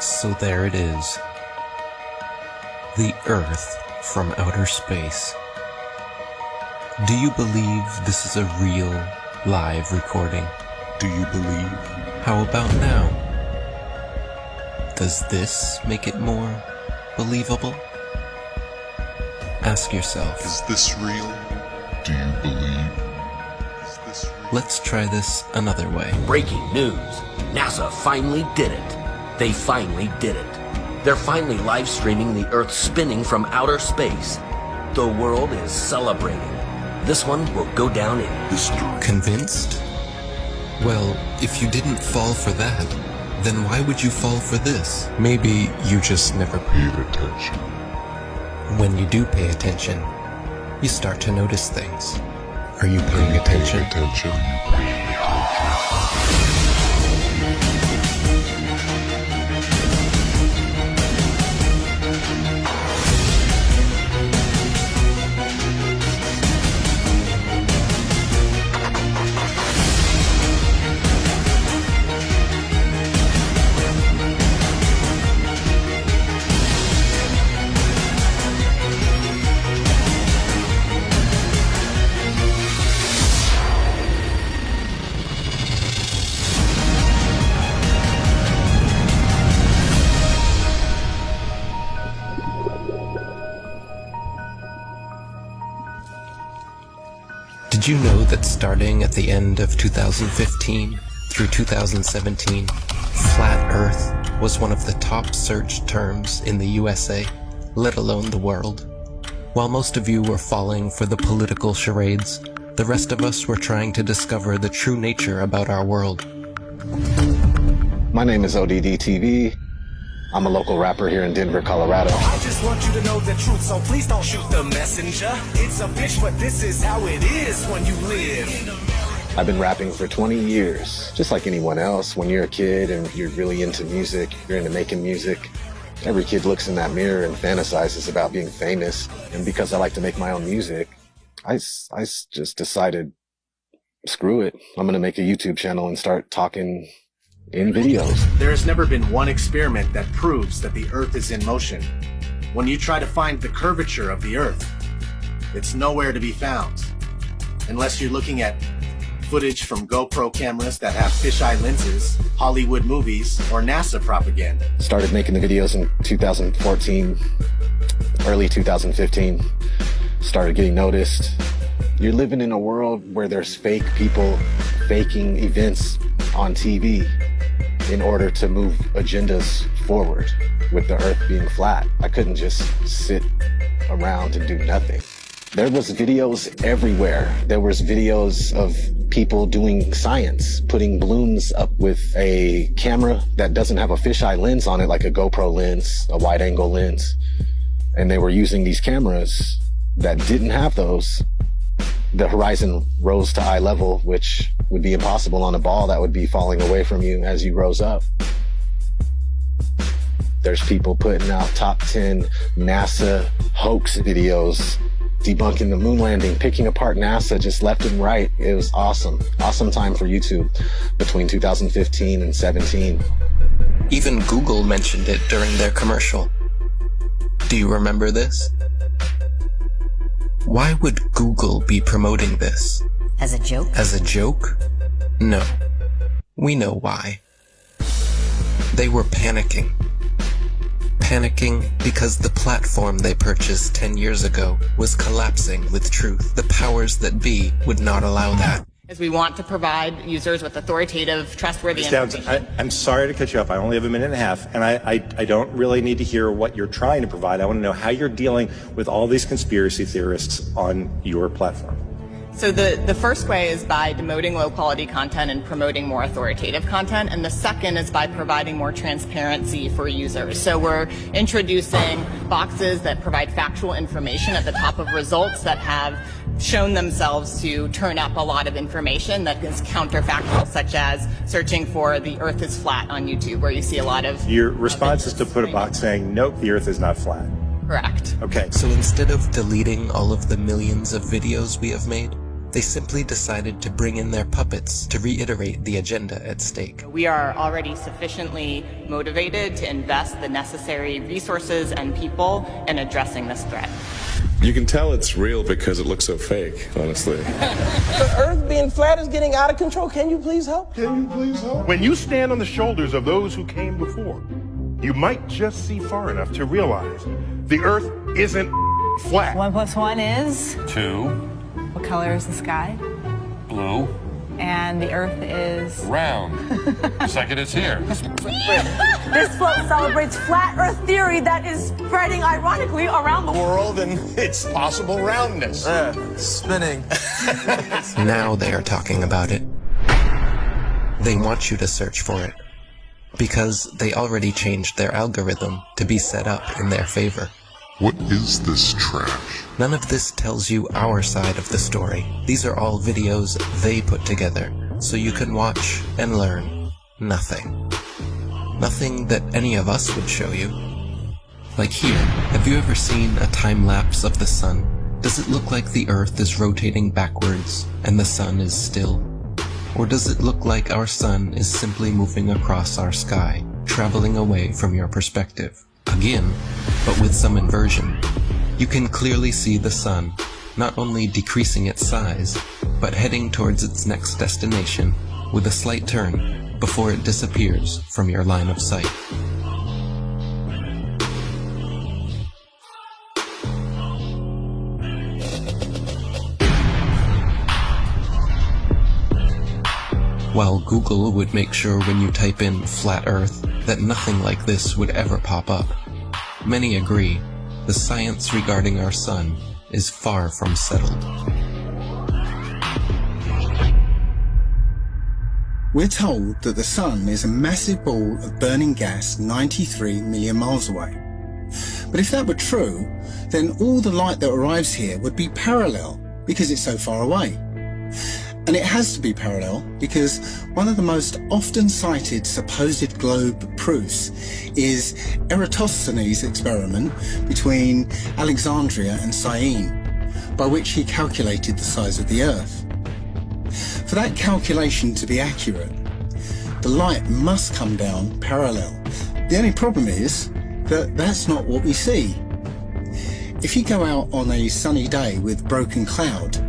So there it is. The Earth from outer space. Do you believe this is a real, live recording? Do you believe? How about now? Does this make it more believable? Ask yourself. Is this real? Do you believe? Is this real? Let's try this another way. Breaking news. NASA finally did it. They finally did it. They're finally live streaming the Earth spinning from outer space. The world is celebrating. This one will go down in history. Convinced? Well, if you didn't fall for that, then why would you fall for this? Maybe you just never Paid attention. When you do pay attention, you start to notice things. Are you paying attention? Attention. Did you know that starting at the end of 2015 through 2017, Flat Earth was one of the top searched terms in the USA, let alone the world? While most of you were falling for the political charades, the rest of us were trying to discover the true nature about our world. My name is ODD TV. I'm a local rapper here in Denver, Colorado. I just want you to know the truth, so please don't shoot the messenger. It's a bitch, but this is how it is when you live. I've been rapping for 20 years. Just like anyone else, when you're a kid and you're really into music, you're into making music, every kid looks in that mirror and fantasizes about being famous. And because I like to make my own music, I just decided, screw it. I'm going to make a YouTube channel and start talking in videos. There has never been one experiment that proves that the Earth is in motion. When you try to find the curvature of the Earth, it's nowhere to be found. Unless you're looking at footage from GoPro cameras that have fisheye lenses, Hollywood movies, or NASA propaganda. Started making the videos in 2014, early 2015. Started getting noticed. You're living in a world where there's fake people faking events on TV in order to move agendas forward with the Earth being flat. I couldn't just sit around and do nothing. There was videos everywhere. There was videos of people doing science, putting balloons up with a camera that doesn't have a fisheye lens on it, like a GoPro lens, a wide angle lens. And they were using these cameras that didn't have those. The horizon rose to eye level, which would be impossible on a ball that would be falling away from you as you rose up. There's people putting out top 10 NASA hoax videos, debunking the moon landing, picking apart NASA just left and right. It was awesome. Awesome time for YouTube between 2015 and 17. Even Google mentioned it during their commercial. Do you remember this? Why would Google be promoting this? As a joke? As a joke? No. We know why. They were panicking. Panicking because the platform they purchased 10 years ago was collapsing with truth. The powers that be would not allow that. As we want to provide users with authoritative, trustworthy information. I'm sorry to cut you off. I only have a minute and a half, and I don't really need to hear what you're trying to provide. I want to know how you're dealing with all these conspiracy theorists on your platform. So the first way is by demoting low-quality content and promoting more authoritative content, and the second is by providing more transparency for users. So we're introducing boxes that provide factual information at the top of results that have shown themselves to turn up a lot of information that is counterfactual, such as searching for the Earth is flat on YouTube, where you see a lot of... Your response is to put a box saying, nope, the Earth is not flat. Correct. Okay. So instead of deleting all of the millions of videos we have made, They simply decided to bring in their puppets to reiterate the agenda at stake. We are already sufficiently motivated to invest the necessary resources and people in addressing this threat. You can tell it's real because it looks so fake, honestly. The Earth being flat is getting out of control. Can you please help? When you stand on the shoulders of those who came before, you might just see far enough to realize the Earth isn't flat. 1 + 1 is? 2. What color is the sky? Blue. And the Earth is? Round. Second is here. This float celebrates flat Earth theory that is spreading ironically around the World and its possible roundness. Spinning. Now they are talking about it. They want you to search for it, because they already changed their algorithm to be set up in their favor. What is this trash? None of this tells you our side of the story. These are all videos they put together, so you can watch and learn nothing. Nothing that any of us would show you. Like here, have you ever seen a time lapse of the sun? Does it look like the Earth is rotating backwards and the sun is still? Or does it look like our sun is simply moving across our sky, traveling away from your perspective? Again, but with some inversion. You can clearly see the sun, not only decreasing its size, but heading towards its next destination with a slight turn before it disappears from your line of sight. While Google would make sure when you type in flat Earth that nothing like this would ever pop up, many agree the science regarding our sun is far from settled. We're told that the sun is a massive ball of burning gas 93 million miles away. But if that were true, then all the light that arrives here would be parallel because it's so far away. And it has to be parallel because one of the most often cited supposed globe proofs is Eratosthenes' experiment between Alexandria and Syene, by which he calculated the size of the Earth. For that calculation to be accurate, the light must come down parallel. The only problem is that that's not what we see. If you go out on a sunny day with broken cloud,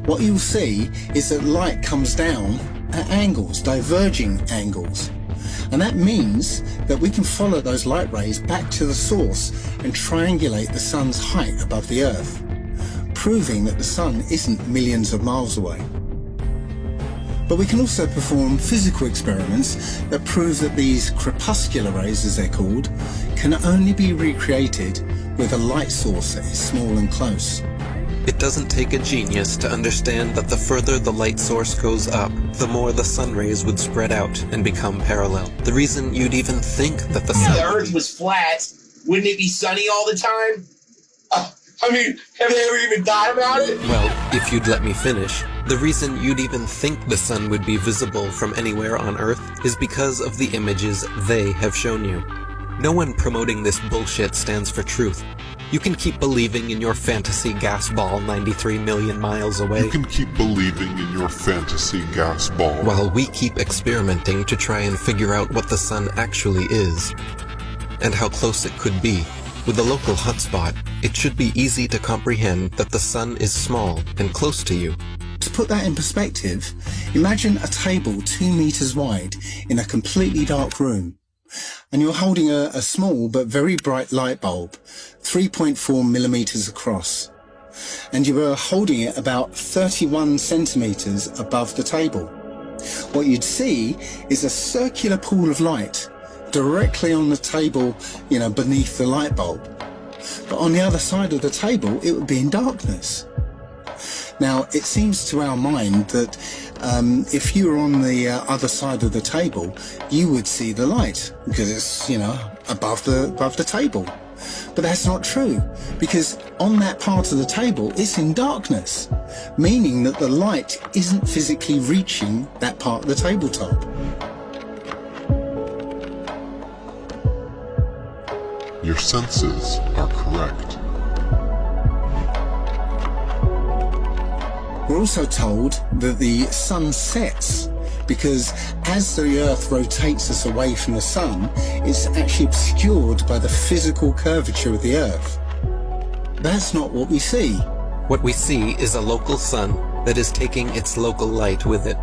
what you'll see is that light comes down at angles, diverging angles. And that means that we can follow those light rays back to the source and triangulate the sun's height above the Earth, proving that the sun isn't millions of miles away. But we can also perform physical experiments that prove that these crepuscular rays, as they're called, can only be recreated with a light source that is small and close. It doesn't take a genius to understand that the further the light source goes up, the more the sun rays would spread out and become parallel. The reason you'd even think that the sun... If the Earth was flat, wouldn't it be sunny all the time? I mean, have they ever even thought about it? Well, if you'd let me finish, the reason you'd even think the sun would be visible from anywhere on Earth is because of the images they have shown you. No one promoting this bullshit stands for truth. You can keep believing in your fantasy gas ball 93 million miles away. You can keep believing in your fantasy gas ball. While we keep experimenting to try and figure out what the sun actually is, and how close it could be. With a local hotspot, it should be easy to comprehend that the sun is small and close to you. To put that in perspective, imagine a table 2 meters wide in a completely dark room. And you're holding a small but very bright light bulb, 3.4 millimeters across. And you are holding it about 31 centimeters above the table. What you'd see is a circular pool of light directly on the table, beneath the light bulb. But on the other side of the table, it would be in darkness. Now, it seems to our mind that if you were on the other side of the table, you would see the light because it's, above the table. But that's not true, because on that part of the table, it's in darkness, meaning that the light isn't physically reaching that part of the tabletop. Your senses are correct. We're also told that the sun sets because as the Earth rotates us away from the sun, it's actually obscured by the physical curvature of the Earth. That's not what we see. What we see is a local sun that is taking its local light with it.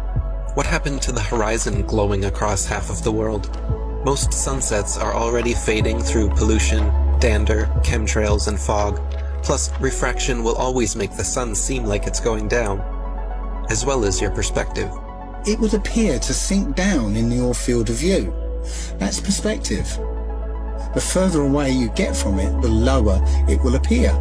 What happened to the horizon glowing across half of the world? Most sunsets are already fading through pollution, dander, chemtrails, and fog. Plus, refraction will always make the sun seem like it's going down, as well as your perspective. It would appear to sink down in your field of view. That's perspective. The further away you get from it, the lower it will appear.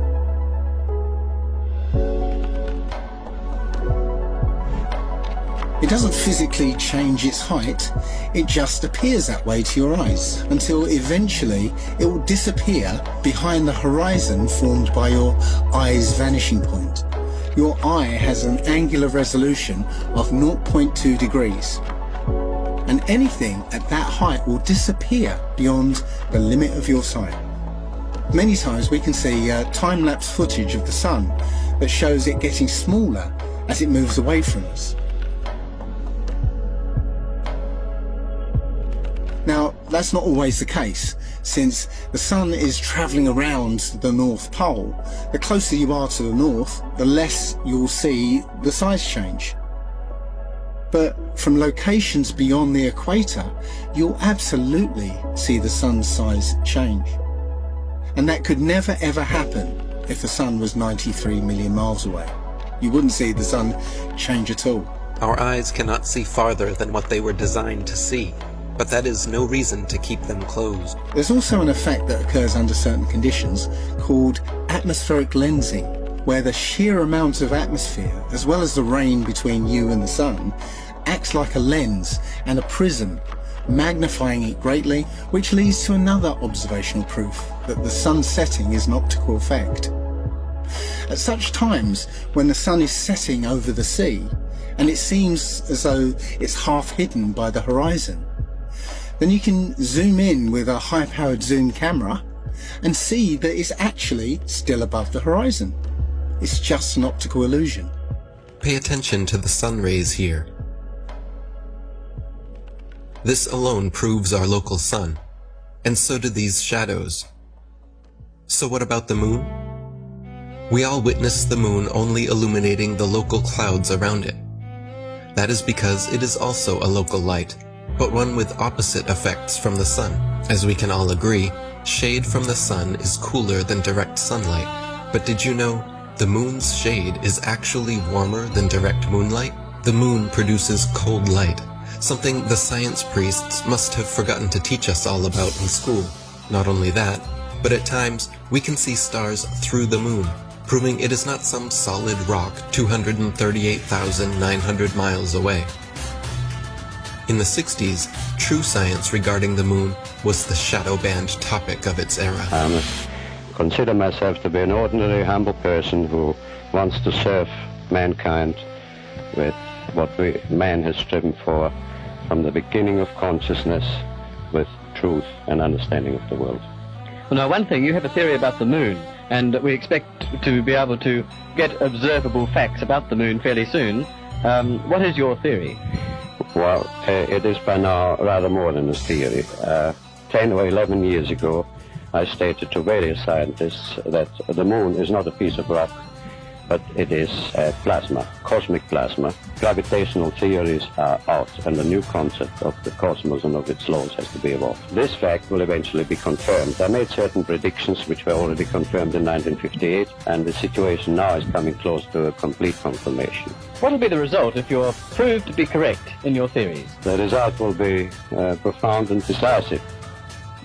It doesn't physically change its height, it just appears that way to your eyes, until eventually it will disappear behind the horizon formed by your eye's vanishing point. Your eye has an angular resolution of 0.2 degrees, and anything at that height will disappear beyond the limit of your sight. Many times we can see time-lapse footage of the sun that shows it getting smaller as it moves away from us. Now, that's not always the case, since the sun is travelling around the North Pole. The closer you are to the north, the less you'll see the size change. But from locations beyond the equator, you'll absolutely see the sun's size change. And that could never ever happen if the sun was 93 million miles away. You wouldn't see the sun change at all. Our eyes cannot see farther than what they were designed to see, but that is no reason to keep them closed. There's also an effect that occurs under certain conditions called atmospheric lensing, where the sheer amount of atmosphere, as well as the rain between you and the sun, acts like a lens and a prism, magnifying it greatly, which leads to another observational proof that the sun setting is an optical effect. At such times, when the sun is setting over the sea, and it seems as though it's half hidden by the horizon, then you can zoom in with a high-powered zoom camera and see that it's actually still above the horizon. It's just an optical illusion. Pay attention to the sun rays here. This alone proves our local sun, and so do these shadows. So what about the moon? We all witness the moon only illuminating the local clouds around it. That is because it is also a local light, but one with opposite effects from the sun. As we can all agree, shade from the sun is cooler than direct sunlight. But did you know the moon's shade is actually warmer than direct moonlight? The moon produces cold light, something the science priests must have forgotten to teach us all about in school. Not only that, but at times we can see stars through the moon, proving it is not some solid rock 238,900 miles away. In the 60s, true science regarding the moon was the shadow band topic of its era. I consider myself to be an ordinary, humble person who wants to serve mankind with what man has striven for from the beginning of consciousness, with truth and understanding of the world. Well, now, one thing, you have a theory about the moon, and we expect to be able to get observable facts about the moon fairly soon. What is your theory? Well, it is by now rather more than a theory. 10 or 11 years ago, I stated to various scientists that the moon is not a piece of rock, but it is plasma, cosmic plasma. Gravitational theories are out, and a new concept of the cosmos and of its laws has to be evolved. This fact will eventually be confirmed. I made certain predictions which were already confirmed in 1958, and the situation now is coming close to a complete confirmation. What will be the result if you're proved to be correct in your theories? The result will be profound and decisive.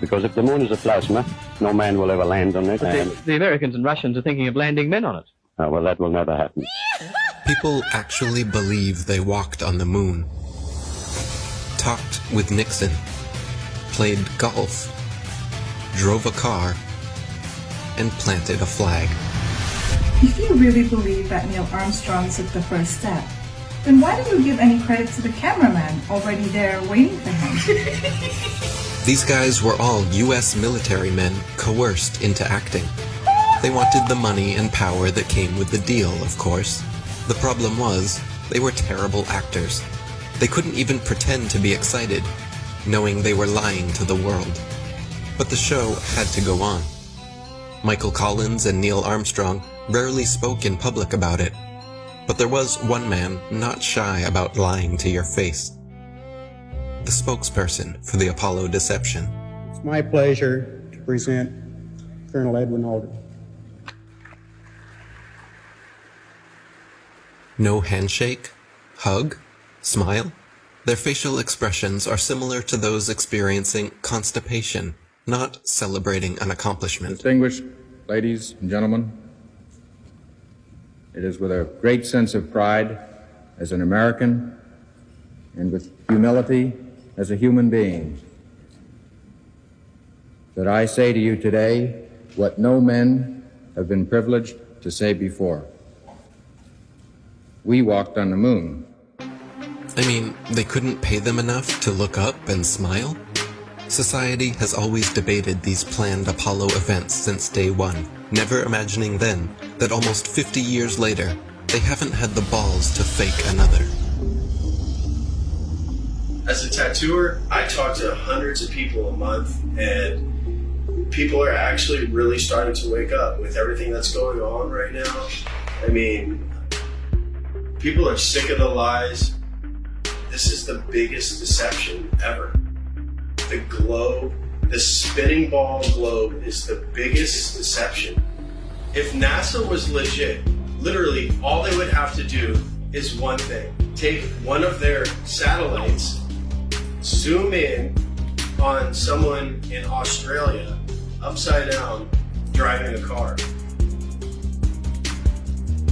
Because if the moon is a plasma, no man will ever land on it. But the Americans and Russians are thinking of landing men on it. Well, that will never happen. People actually believe they walked on the moon, talked with Nixon, played golf, drove a car, and planted a flag. If you really believe that Neil Armstrong took the first step, then why don't you give any credit to the cameraman already there waiting for him? These guys were all U.S. military men coerced into acting. They wanted the money and power that came with the deal, of course. The problem was, they were terrible actors. They couldn't even pretend to be excited, knowing they were lying to the world. But the show had to go on. Michael Collins and Neil Armstrong rarely spoke in public about it, but there was one man not shy about lying to your face. The spokesperson for the Apollo deception. It's my pleasure to present Colonel Edwin Aldrin. No handshake, hug, smile. Their facial expressions are similar to those experiencing constipation, not celebrating an accomplishment. Distinguished ladies and gentlemen, it is with a great sense of pride as an American and with humility as a human being that I say to you today what no men have been privileged to say before. We walked on the moon. I mean, they couldn't pay them enough to look up and smile? Society has always debated these planned Apollo events since day one, never imagining then that almost 50 years later, they haven't had the balls to fake another. As a tattooer, I talk to hundreds of people a month, and people are actually really starting to wake up with everything that's going on right now. I mean, people are sick of the lies. This is the biggest deception ever. The globe, the spinning ball globe, is the biggest deception. If NASA was legit, literally all they would have to do is one thing. Take one of their satellites, zoom in on someone in Australia, upside down, driving a car.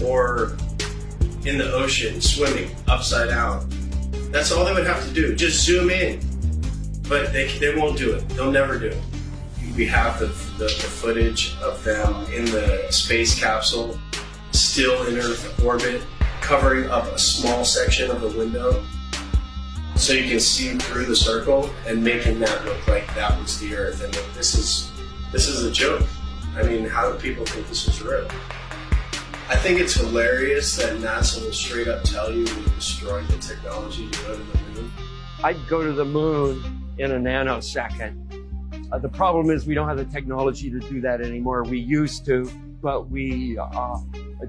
Or in the ocean, swimming, upside down. That's all they would have to do, just zoom in. But they won't do it. They'll never do it. We have the footage of them in the space capsule, still in Earth orbit, covering up a small section of the window so you can see through the circle and making that look like that was the Earth. And this is a joke. I mean, how do people think this is real? I think it's hilarious that NASA will straight up tell you we destroyed the technology to go to the moon. I'd go to the moon in a nanosecond. The problem is we don't have the technology to do that anymore. We used to, but we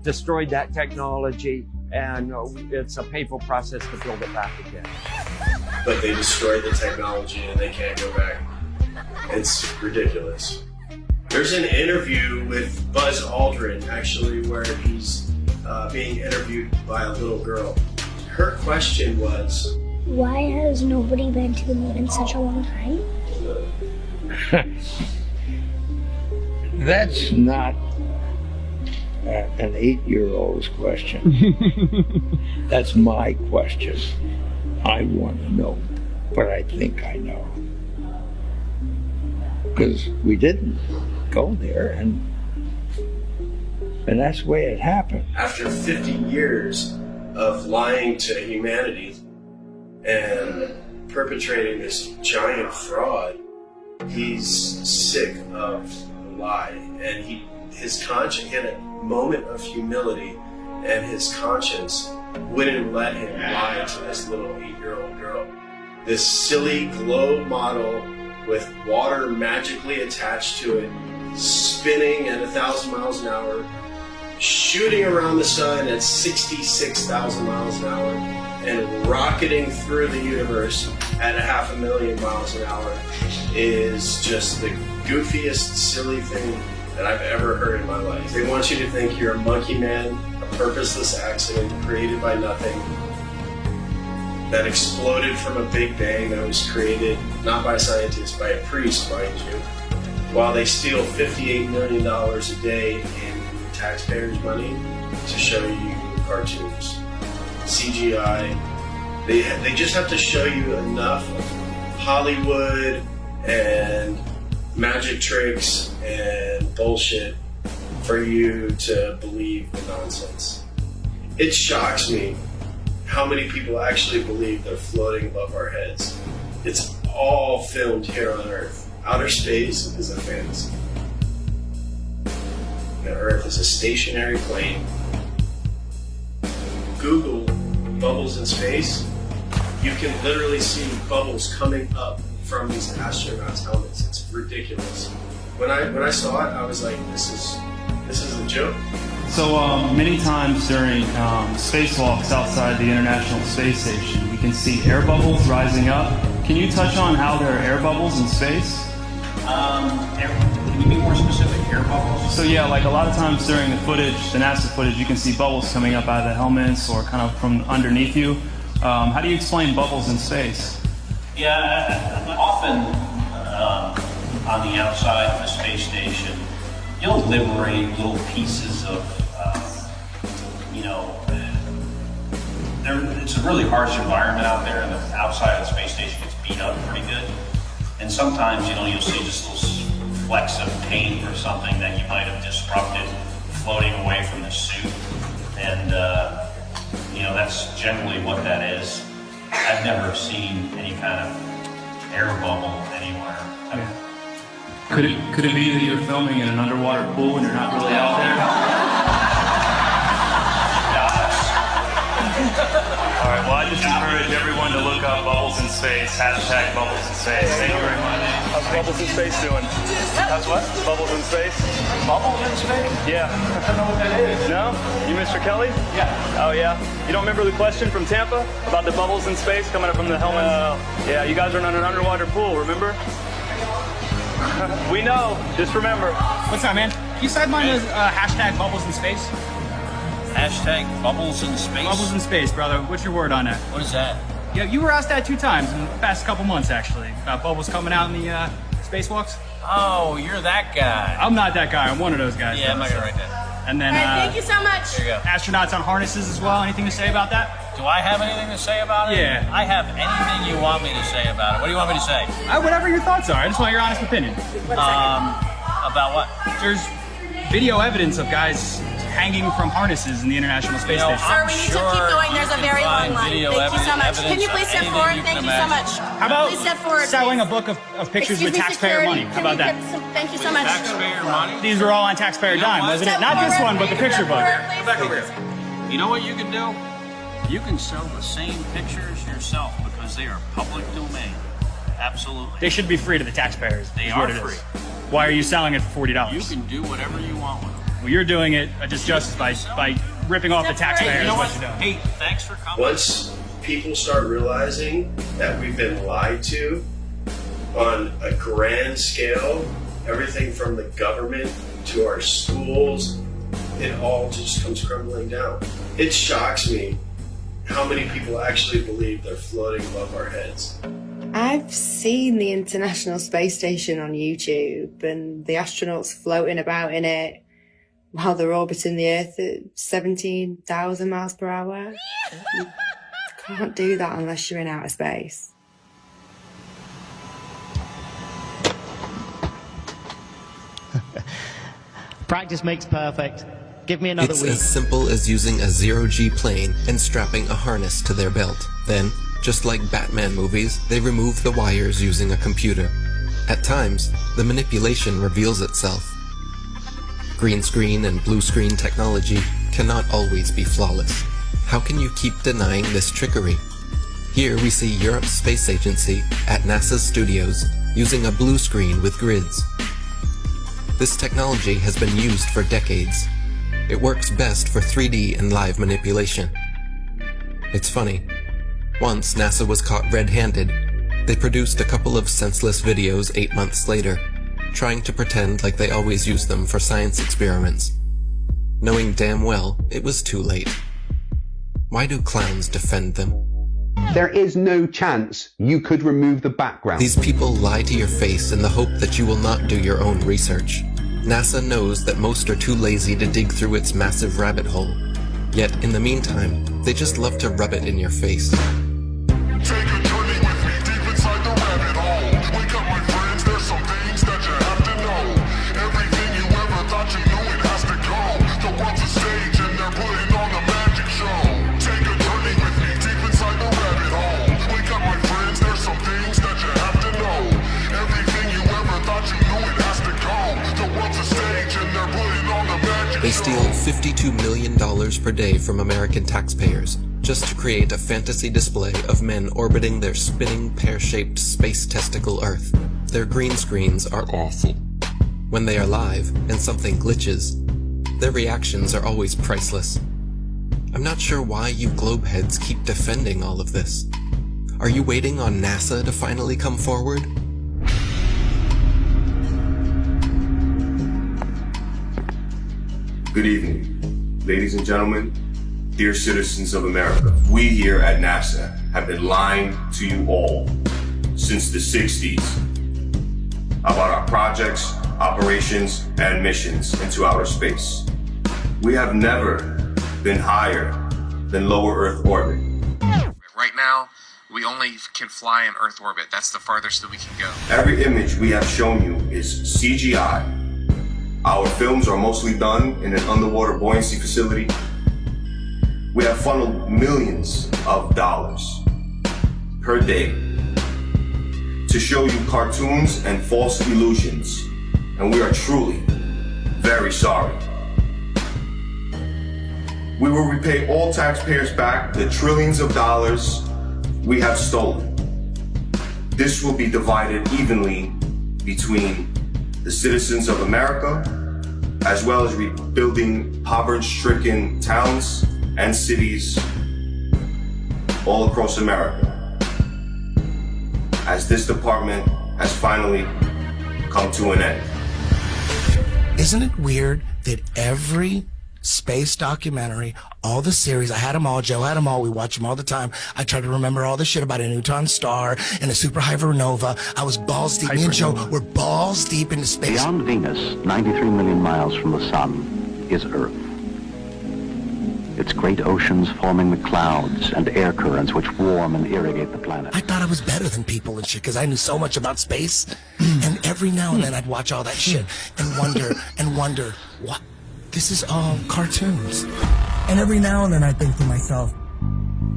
destroyed that technology, and it's a painful process to build it back again. But they destroyed the technology and they can't go back. It's ridiculous. There's an interview with Buzz Aldrin, actually, where he's being interviewed by a little girl. Her question was, why has nobody been to the moon in such a long time? That's not an 8-year-old's question. That's my question. I want to know, but I think I know. Because we didn't go there, and that's the way it happened. After 50 years of lying to humanity and perpetrating this giant fraud, he's sick of the lie, and his conscience, he had a moment of humility, and his conscience wouldn't let him lie to this little 8-year-old girl. This silly globe model with water magically attached to it, spinning at 1,000 miles an hour, shooting around the sun at 66,000 miles an hour, and rocketing through the universe at 500,000 miles an hour is just the goofiest, silly thing that I've ever heard in my life. They want you to think you're a monkey man, a purposeless accident created by nothing, that exploded from a big bang that was created not by scientists, by a priest, mind you, while they steal $58 million a day in taxpayers' money to show you cartoons. CGI. They just have to show you enough of Hollywood and magic tricks and bullshit for you to believe the nonsense. It shocks me how many people actually believe they're floating above our heads. It's all filmed here on Earth. Outer space is a fantasy. The Earth is a stationary plane Google bubbles in space, you can literally see bubbles coming up from these astronauts' helmets. It's ridiculous. When I saw it, I was like, this is a joke. So many times during spacewalks outside the International Space Station, we can see air bubbles rising up. Can you touch on how there are air bubbles in space? Can you be more specific? Air bubbles? So yeah, like a lot of times during the footage, the NASA footage, you can see bubbles coming up out of the helmets or kind of from underneath you. How do you explain bubbles in space? Yeah, often on the outside of the space station, you'll liberate little pieces of, it's a really harsh environment out there, and the outside of the space station gets beat up pretty good. And sometimes, you'll see just little flecks of paint or something that you might have disrupted floating away from the suit. And, that's generally what that is. I've never seen any kind of air bubble anywhere. Could it be that you're filming in an underwater pool and you're not really out there? All right, well, I just encourage everyone to look up bubbles in space, hashtag bubbles in space. Thank you very much. How's Bubbles in Space doing? How's what? Bubbles in Space? Bubbles in space? Yeah. I don't know what that is. No? You Mr. Kelly? Yeah. Oh, yeah? You don't remember the question from Tampa about the bubbles in space coming up from the helmets? Yeah, you guys are in an underwater pool, remember? We know. Just remember. What's up, man? Can you sideline the hashtag bubbles in space? Hashtag bubbles in space? Bubbles in space, brother. What's your word on that? What is that? Yeah, you were asked that 2 times in the past couple months, actually, about bubbles coming out in the spacewalks. Oh, you're that guy. I'm not that guy. I'm one of those guys. Yeah, I'm not gonna write that. And then, thank you so much. There you go. Astronauts on harnesses as well. Anything to say about that? Do I have anything to say about it? Yeah. I have anything you want me to say about it. What do you want me to say? Whatever your thoughts are. I just want your honest opinion. About what? There's video evidence of guys hanging from harnesses in the International Space Station. Sir, we need to keep going. There's a very long line. Thank you so much. Can you please step forward? Thank you so much. How about please step forward, selling a book of pictures with taxpayer money? How about that? Thank you so much. Taxpayer money? These were all on taxpayer dime, wasn't it? Not this one, but the picture book. Come back over here. You know what you can do? You can sell the same pictures yourself because they are public domain. Absolutely. They should be free to the taxpayers. They are free. Why are you selling it for $40? You can do whatever you want with them. Well, you're doing it just justice by ripping off the taxpayers. You know what? What you're doing. Hey, thanks for coming. Once people start realizing that we've been lied to on a grand scale, everything from the government to our schools, it all just comes crumbling down. It shocks me how many people actually believe they're floating above our heads. I've seen the International Space Station on YouTube and the astronauts floating about in it while they're orbiting the Earth at 17,000 miles per hour. You can't do that unless you're in outer space. Practice makes perfect. Give me another It's week. as simple as using a zero-G plane and strapping a harness to their belt. Then, just like Batman movies, they remove the wires using a computer. At times, the manipulation reveals itself. Green screen and blue screen technology cannot always be flawless. How can you keep denying this trickery? Here we see Europe's space agency at NASA's studios using a blue screen with grids. This technology has been used for decades. It works best for 3D and live manipulation. It's funny. Once NASA was caught red-handed, they produced a couple of senseless videos 8 months later, trying to pretend like they always use them for science experiments, knowing damn well it was too late. Why do clowns defend them? There is no chance you could remove the background. These people lie to your face in the hope that you will not do your own research. NASA knows that most are too lazy to dig through its massive rabbit hole. Yet, in the meantime, they just love to rub it in your face. They steal $52 million per day from American taxpayers just to create a fantasy display of men orbiting their spinning pear-shaped space testicle Earth. Their green screens are awful. When they are live and something glitches, their reactions are always priceless. I'm not sure why you globeheads keep defending all of this. Are you waiting on NASA to finally come forward? Good evening, ladies and gentlemen, dear citizens of America. We here at NASA have been lying to you all since the 60s about our projects, operations, and missions into outer space. We have never been higher than lower Earth orbit. Right now, we only can fly in Earth orbit. That's the farthest that we can go. Every image we have shown you is CGI. Our films are mostly done in an underwater buoyancy facility. We have funneled millions of dollars per day to show you cartoons and false illusions, and we are truly very sorry. We will repay all taxpayers back the trillions of dollars we have stolen. This will be divided evenly between the citizens of America, as well as rebuilding poverty-stricken towns and cities all across America, as this department has finally come to an end. Isn't it weird that every space documentary, all the series, I had them all, Joe had them all, we watch them all the time. I tried to remember all the shit about a neutron star and a superhypernova. I was balls deep. Me and Joe were balls deep into space. Beyond Venus, 93 million miles from the sun, is Earth. Its great oceans forming the clouds and air currents which warm and irrigate the planet. I thought I was better than people and shit because I knew so much about space. And every now and then I'd watch all that shit and wonder, what? This is all cartoons. And every now and then I think to myself,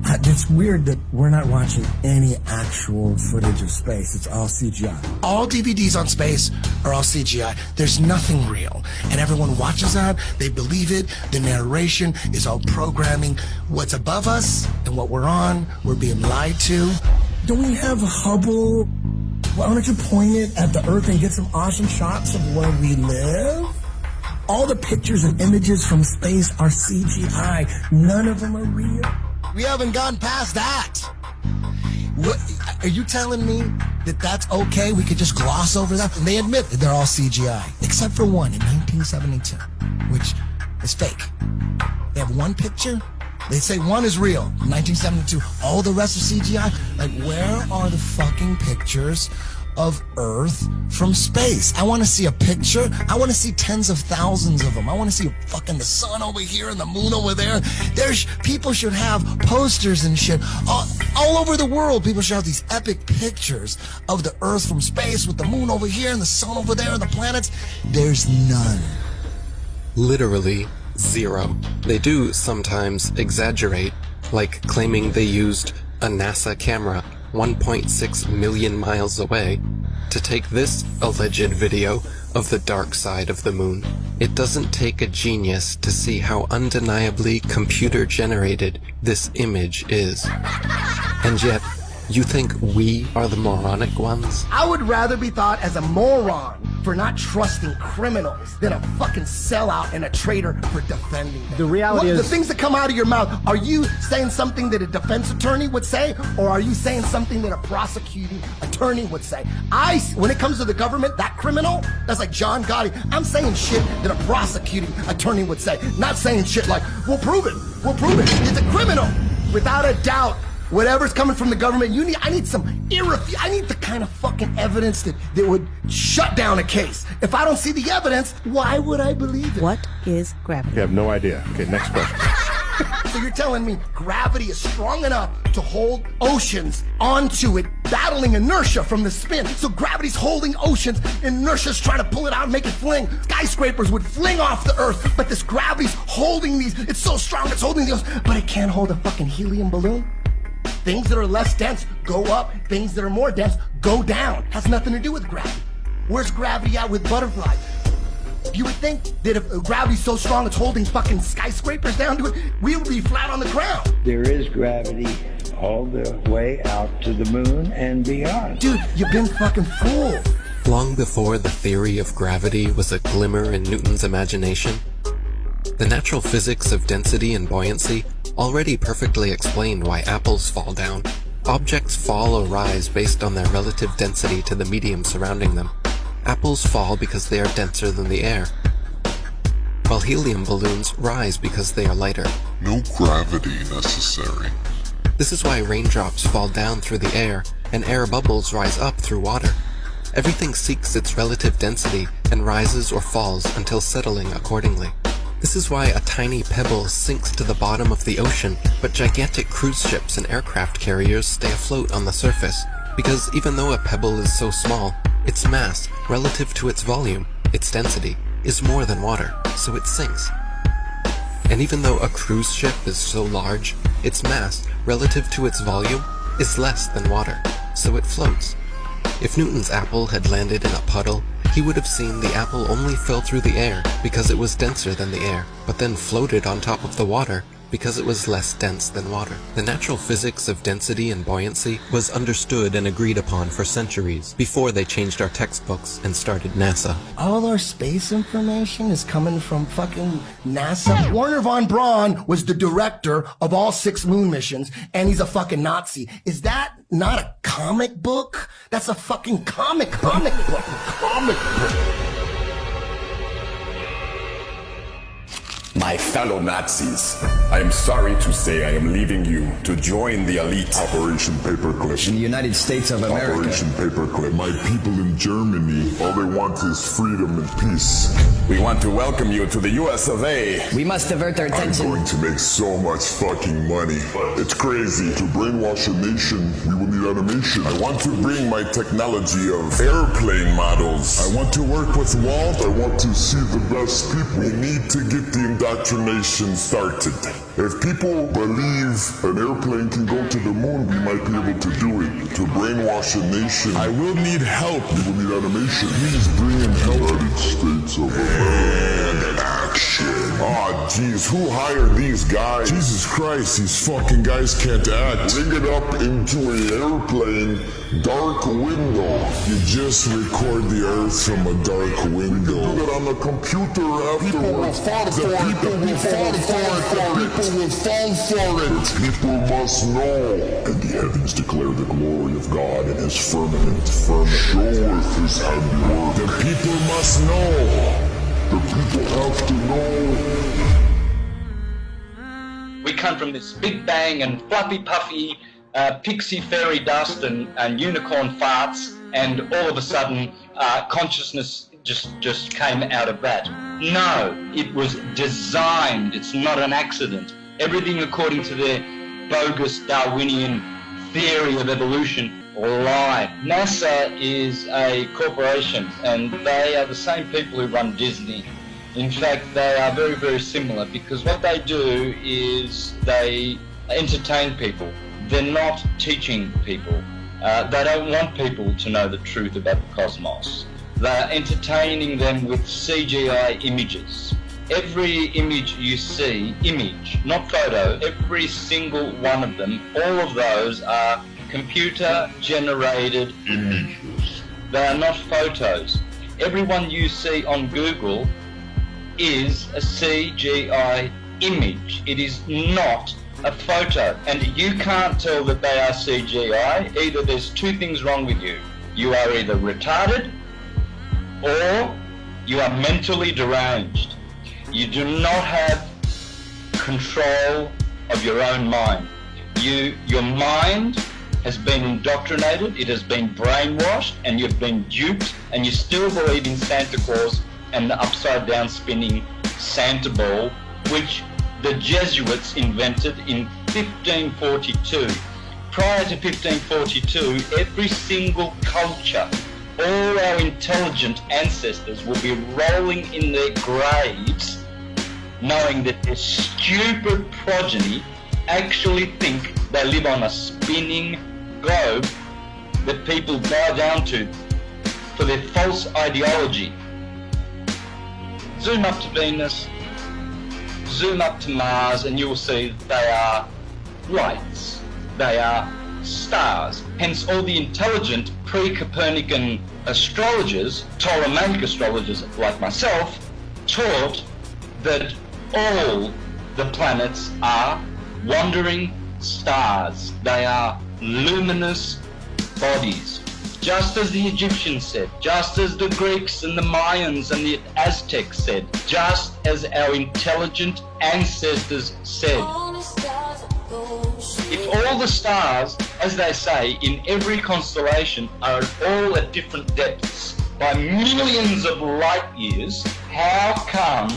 it's weird that we're not watching any actual footage of space. It's all CGI. All DVDs on space are all CGI. There's nothing real. And everyone watches that. They believe it. The narration is all programming. What's above us and what we're on, we're being lied to. Don't we have Hubble? Why don't you point it at the Earth and get some awesome shots of where we live? All the pictures and images from space are CGI. None of them are real. We haven't gone past that. What, are you telling me that that's okay? We could just gloss over that? And they admit that they're all CGI, except for one in 1972, which is fake. They have one picture. They say one is real, 1972. All the rest are CGI. Like, where are the fucking pictures of Earth from space? I want to see a picture. I want to see tens of thousands of them. I want to see fucking the sun over here and the moon over there. People should have posters and shit all over the world. People should have these epic pictures of the Earth from space with the moon over here and the sun over there and the planets. There's none. Literally zero. They do sometimes exaggerate, like claiming they used a NASA camera 1.6 million miles away to take this alleged video of the dark side of the moon. It doesn't take a genius to see how undeniably computer-generated this image is. And yet, you think we are the moronic ones? I would rather be thought as a moron for not trusting criminals than a fucking sellout and a traitor for defending them. The reality is... The things that come out of your mouth, are you saying something that a defense attorney would say, or are you saying something that a prosecuting attorney would say? When it comes to the government, that criminal, that's like John Gotti, I'm saying shit that a prosecuting attorney would say, not saying shit like, we'll prove it, it's a criminal. Without a doubt, whatever's coming from the government, I need the kind of fucking evidence that would shut down a case. If I don't see the evidence, why would I believe it? What is gravity? You have no idea. Okay, next question. So you're telling me gravity is strong enough to hold oceans onto it, battling inertia from the spin. So gravity's holding oceans, inertia's trying to pull it out and make it fling. Skyscrapers would fling off the Earth, but this gravity's holding these. It's so strong, it's holding the ocean, but it can't hold a fucking helium balloon. Things that are less dense go up, things that are more dense go down. Has nothing to do with gravity. Where's gravity at with butterflies? You would think that if gravity's so strong it's holding fucking skyscrapers down to it, we would be flat on the ground. There is gravity all the way out to the moon and beyond. Dude, you've been fucking fooled. Long before the theory of gravity was a glimmer in Newton's imagination, the natural physics of density and buoyancy already perfectly explained why apples fall down. Objects fall or rise based on their relative density to the medium surrounding them. Apples fall because they are denser than the air, while helium balloons rise because they are lighter. No gravity necessary. This is why raindrops fall down through the air and air bubbles rise up through water. Everything seeks its relative density and rises or falls until settling accordingly. This is why a tiny pebble sinks to the bottom of the ocean, but gigantic cruise ships and aircraft carriers stay afloat on the surface, because even though a pebble is so small, its mass, relative to its volume, its density, is more than water, so it sinks. And even though a cruise ship is so large, its mass, relative to its volume, is less than water, so it floats. If Newton's apple had landed in a puddle, he would have seen the apple only fell through the air because it was denser than the air, but then floated on top of the water because it was less dense than water. The natural physics of density and buoyancy was understood and agreed upon for centuries before they changed our textbooks and started NASA. All our space information is coming from fucking NASA. Werner von Braun was the director of all 6 moon missions, and he's a fucking Nazi. Is that not a comic book? That's a fucking comic book. My fellow Nazis, I am sorry to say I am leaving you to join the elite. Operation Paperclip. In the United States of America. Operation Paperclip. My people in Germany, all they want is freedom and peace. We want to welcome you to the US of A. We must divert their attention. I'm going to make so much fucking money. It's crazy. To brainwash a nation, we will need animation. I want to bring my technology of airplane models. I want to work with Walt. I want to see the best people. We need to get the indoctrination started. If people believe an airplane can go to the moon, we might be able to do it. To brainwash a nation, I will need help. We will need animation. Please bring in help. United States of America. And action. Oh, jeez, who hired these guys? Jesus Christ, these fucking guys can't act. Bring it up into an airplane, dark window. You just record the Earth from a dark window. We can do that on the computer afterwards. People will fall for it. People will fall for it. People must know. And the heavens declare the glory of God and his firmament. Showeth his handiwork. The people must know. The people have to know. We come from this big bang and fluffy puffy pixie fairy dust and unicorn farts, and all of a sudden consciousness just came out of that. No, it was designed. It's not an accident. Everything according to their bogus Darwinian theory of evolution lie. NASA is a corporation, and they are the same people who run Disney. In fact, they are very, very similar, because what they do is they entertain people. They're not teaching people. They don't want people to know the truth about the cosmos. They're entertaining them with CGI images. Every image you see, image, not photo, every single one of them, all of those are computer-generated images. They are not photos. Everyone you see on Google is a CGI image. It is not a photo. And you can't tell that they are CGI. Either there's 2 things wrong with you. You are either retarded or you are mentally deranged. You do not have control of your own mind. Your mind has been indoctrinated, it has been brainwashed, and you've been duped, and you still believe in Santa Claus and the upside down spinning Santa ball, which the Jesuits invented in 1542. Prior to 1542, every single culture, all our intelligent ancestors will be rolling in their graves knowing that their stupid progeny actually think they live on a spinning globe that people bow down to for their false ideology. Zoom up to Venus, zoom up to Mars, and you will see they are lights. They are stars. Hence all the intelligent pre-Copernican astrologers, Ptolemaic astrologers like myself, taught that all the planets are wandering stars. They are luminous bodies. Just as the Egyptians said, just as the Greeks and the Mayans and the Aztecs said, just as our intelligent ancestors said. If all the stars, as they say, in every constellation are all at different depths by millions of light years, how come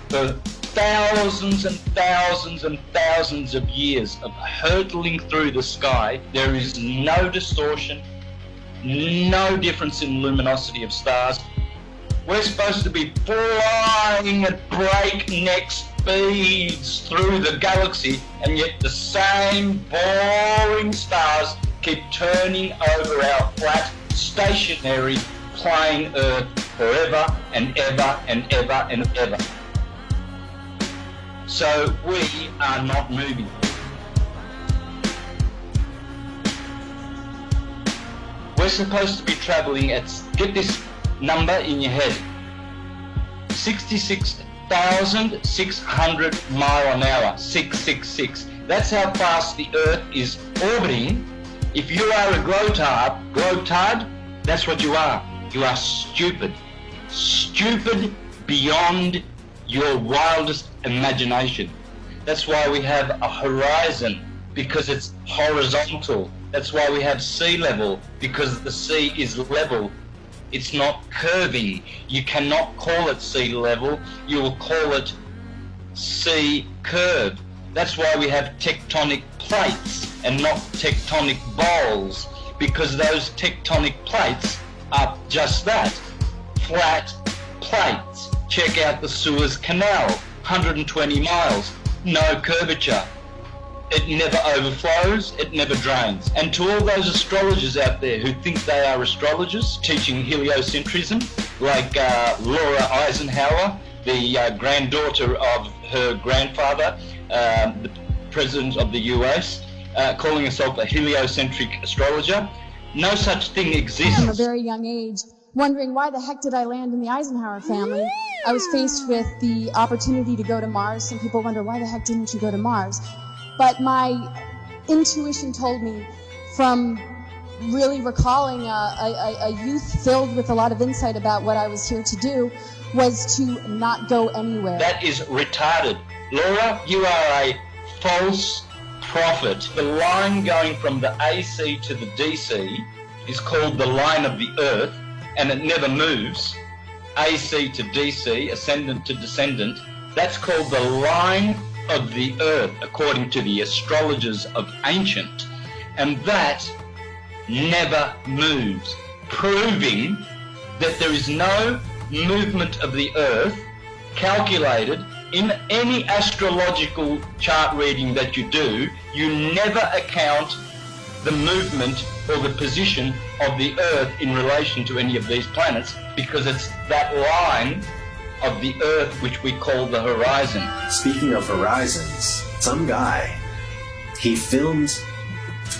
for thousands and thousands and thousands of years of hurtling through the sky, there is no distortion, no difference in luminosity of stars? We're supposed to be flying at breakneck speeds through the galaxy, and yet the same boring stars keep turning over our flat, stationary, plain Earth forever and ever and ever and ever. So we are not moving. We're supposed to be travelling at, get this number in your head, 66,600 mile an hour, 666. That's how fast the Earth is orbiting. If you are a grotard, that's what you are. You are stupid. Stupid beyond your wildest imagination. That's why we have a horizon, because it's horizontal. That's why we have sea level, because the sea is level. It's not curving. You cannot call it sea level. You will call it sea curve. That's why we have tectonic plates and not tectonic bowls, because those tectonic plates are just that, flat plates. Check out the Suez Canal, 120 miles, no curvature. It never overflows, it never drains. And to all those astrologers out there who think they are astrologers, teaching heliocentrism, like Laura Eisenhower, the granddaughter of her grandfather, the President of the US, calling herself a heliocentric astrologer, no such thing exists. From a very young age, wondering why the heck did I land in the Eisenhower family. I was faced with the opportunity to go to Mars. Some people wonder, why the heck didn't you go to Mars? But my intuition told me, from really recalling a youth filled with a lot of insight about what I was here to do, was to not go anywhere. That is retarded. Laura, you are a false prophet. The line going from the AC to the DC is called the line of the Earth, and it never moves. AC to DC, ascendant to descendant, that's called the line of the Earth, according to the astrologers of ancient, and that never moves, proving that there is no movement of the Earth calculated in any astrological chart reading that you do. You never account the movement or the position of the Earth in relation to any of these planets, because it's that line of the Earth which we call the horizon. Speaking of horizons, some guy, he filmed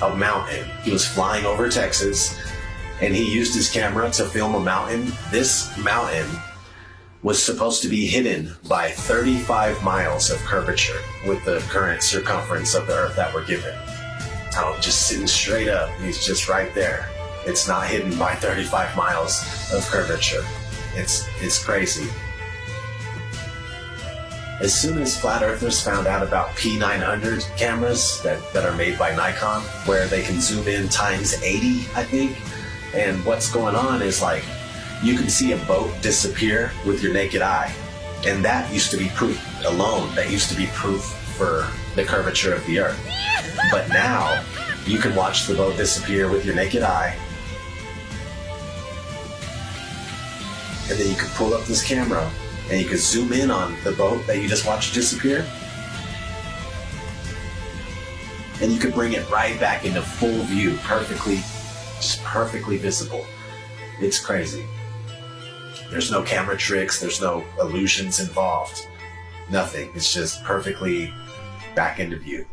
a mountain. He was flying over Texas, and he used his camera to film a mountain. This mountain was supposed to be hidden by 35 miles of curvature with the current circumference of the Earth that we're given. Just sitting straight up, he's just right there. It's not hidden by 35 miles of curvature. It's crazy. As soon as flat earthers found out about P900 cameras that are made by Nikon, where they can zoom in times 80, I think, and what's going on is, like, you can see a boat disappear with your naked eye, and that used to be proof alone. That used to be proof for the curvature of the Earth. But now, you can watch the boat disappear with your naked eye, and then you can pull up this camera and you can zoom in on the boat that you just watched disappear, and you can bring it right back into full view, perfectly visible. It's crazy. There's no camera tricks, there's no illusions involved. Nothing. It's just perfectly back into view.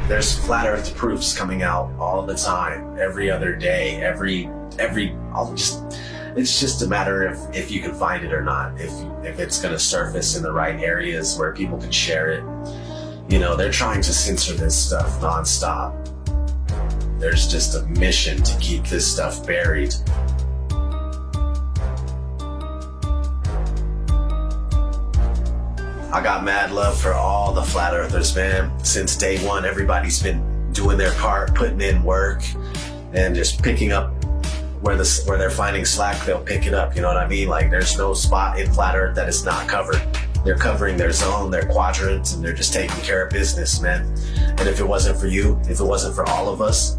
There's flat earth proofs coming out all the time, every other day, it's just a matter of if you can find it or not, if it's going to surface in the right areas where people can share it. You know, they're trying to censor this stuff nonstop. There's just a mission to keep this stuff buried. I got mad love for all the flat earthers, man. Since day one, everybody's been doing their part, putting in work, and just picking up where they're finding slack, they'll pick it up, you know what I mean? Like, there's no spot in flat earth that is not covered. They're covering their zone, their quadrant, and they're just taking care of business, man. And if it wasn't for you, if it wasn't for all of us,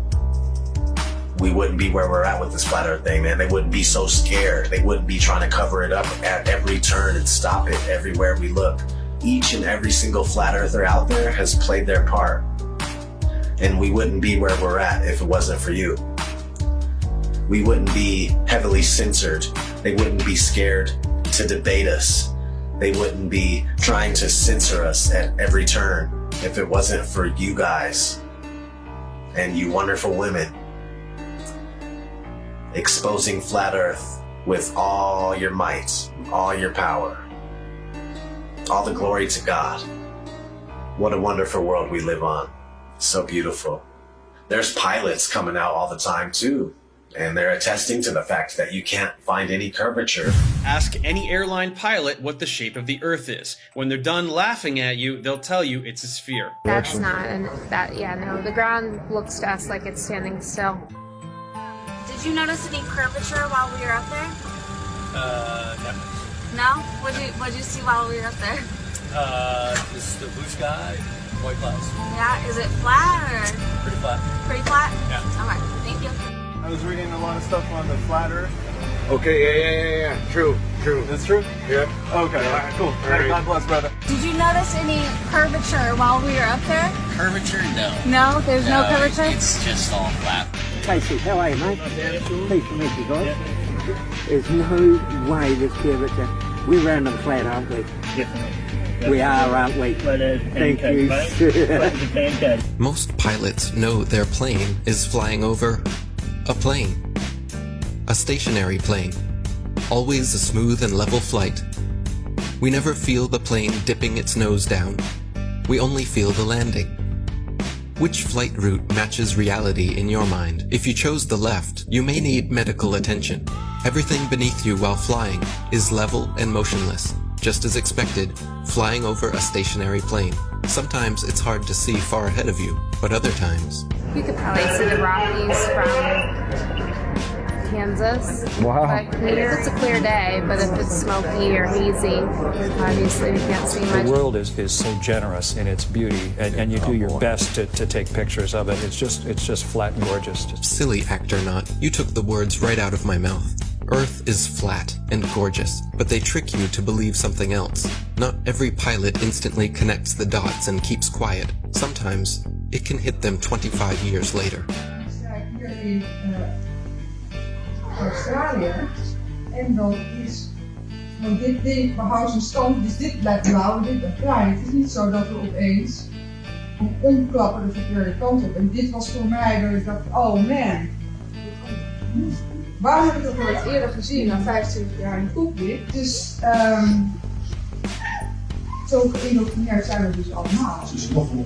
we wouldn't be where we're at with this flat earth thing, man. They wouldn't be so scared. They wouldn't be trying to cover it up at every turn and stop it everywhere we look. Each and every single flat earther out there has played their part. And we wouldn't be where we're at if it wasn't for you. We wouldn't be heavily censored. They wouldn't be scared to debate us. They wouldn't be trying to censor us at every turn if it wasn't for you guys and you wonderful women exposing flat earth with all your might, all your power. All the glory to God. What a wonderful world we live on. So beautiful. There's pilots coming out all the time too, and they're attesting to the fact that you can't find any curvature. Ask any airline pilot what the shape of the Earth is. When they're done laughing at you, they'll tell you it's a sphere. That's not, no, the ground looks to us like it's standing still. Did you notice any curvature while we were up there? No. No? What'd you see while we were up there? Just the blue sky, white clouds. Yeah, is it flat or? Pretty flat. Pretty flat? Yeah. Alright, thank you. I was reading a lot of stuff on the flat earth. Okay, yeah. True. It's true? Yeah. Okay, alright, cool. Right. God bless, brother. Did you notice any curvature while we were up there? Curvature? No. No? There's no curvature? It's just all flat. Casey, how are you, mate? Pleased to meet you guys. There's no way there's curvature. We're round and flat, aren't we? Definitely. We are, aren't we? Thank you. Most pilots know their plane is flying over a plane. A stationary plane. Always a smooth and level flight. We never feel the plane dipping its nose down. We only feel the landing. Which flight route matches reality in your mind? If you chose the left, you may need medical attention. Everything beneath you while flying is level and motionless. Just as expected, flying over a stationary plane. Sometimes it's hard to see far ahead of you, but other times... You could probably see the Rockies from Kansas. Wow. But if it's a clear day, but if it's smoky or hazy, obviously we can't see much. The world is so generous in its beauty, and you do your best to take pictures of it. It's just flat and gorgeous. Silly actor not, you took the words right out of my mouth. Earth is flat and gorgeous, but they trick you to believe something else. Not every pilot instantly connects the dots and keeps quiet. Sometimes it can hit them 25 years later. Australië. En dat is, want dit ding behoudt zijn stand, dus dit blijft blauw en dit blijft klein. Het is niet zo dat we opeens omklappen de verkeerde kant op. En dit was voor mij dat ik dacht, oh man, waar heb ik dat nooit eerder gezien na 25 jaar in het cockpit? Dus zo geïndoctrineerd zijn we dus allemaal. Het is nog een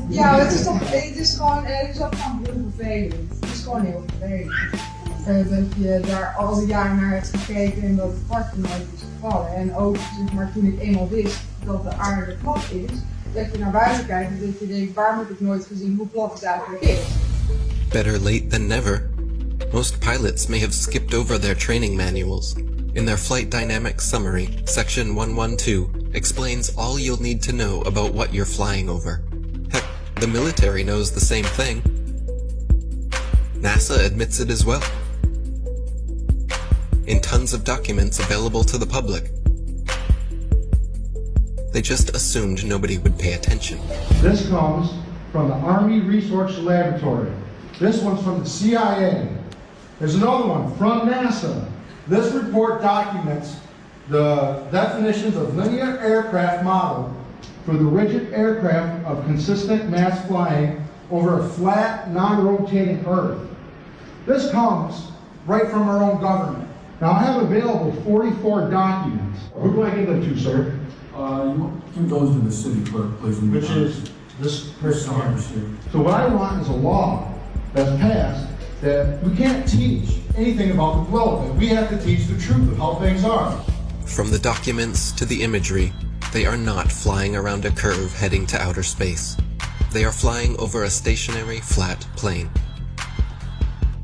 ja, het is gewoon heel vervelend. Het is gewoon heel vervelend. Dat je daar al die jaren naar hebt gekeken en dat het kwartje nooit is gevallen. En ook zeg maar, toen ik eenmaal wist dat de aarde plat is, dat je naar buiten kijkt en dat je denkt, waar heb ik nooit gezien hoe plat het eigenlijk is. Better late than never. Most pilots may have skipped over their training manuals. In their Flight Dynamics Summary, Section 112 explains all you'll need to know about what you're flying over. Heck, the military knows the same thing. NASA admits it as well. In tons of documents available to the public. They just assumed nobody would pay attention. This comes from the Army Research Laboratory. This one's from the CIA. There's another one from NASA. This report documents the definitions of linear aircraft model for the rigid aircraft of consistent mass flying over a flat, non-rotating Earth. This comes right from our own government. Now I have available 44 documents. Who do I give them to, sir? You give those to the city clerk, please. Which is this person here. So what I want is a law that's passed that we can't teach anything about the globe, that we have to teach the truth of how things are. From the documents to the imagery, they are not flying around a curve heading to outer space. They are flying over a stationary, flat plane.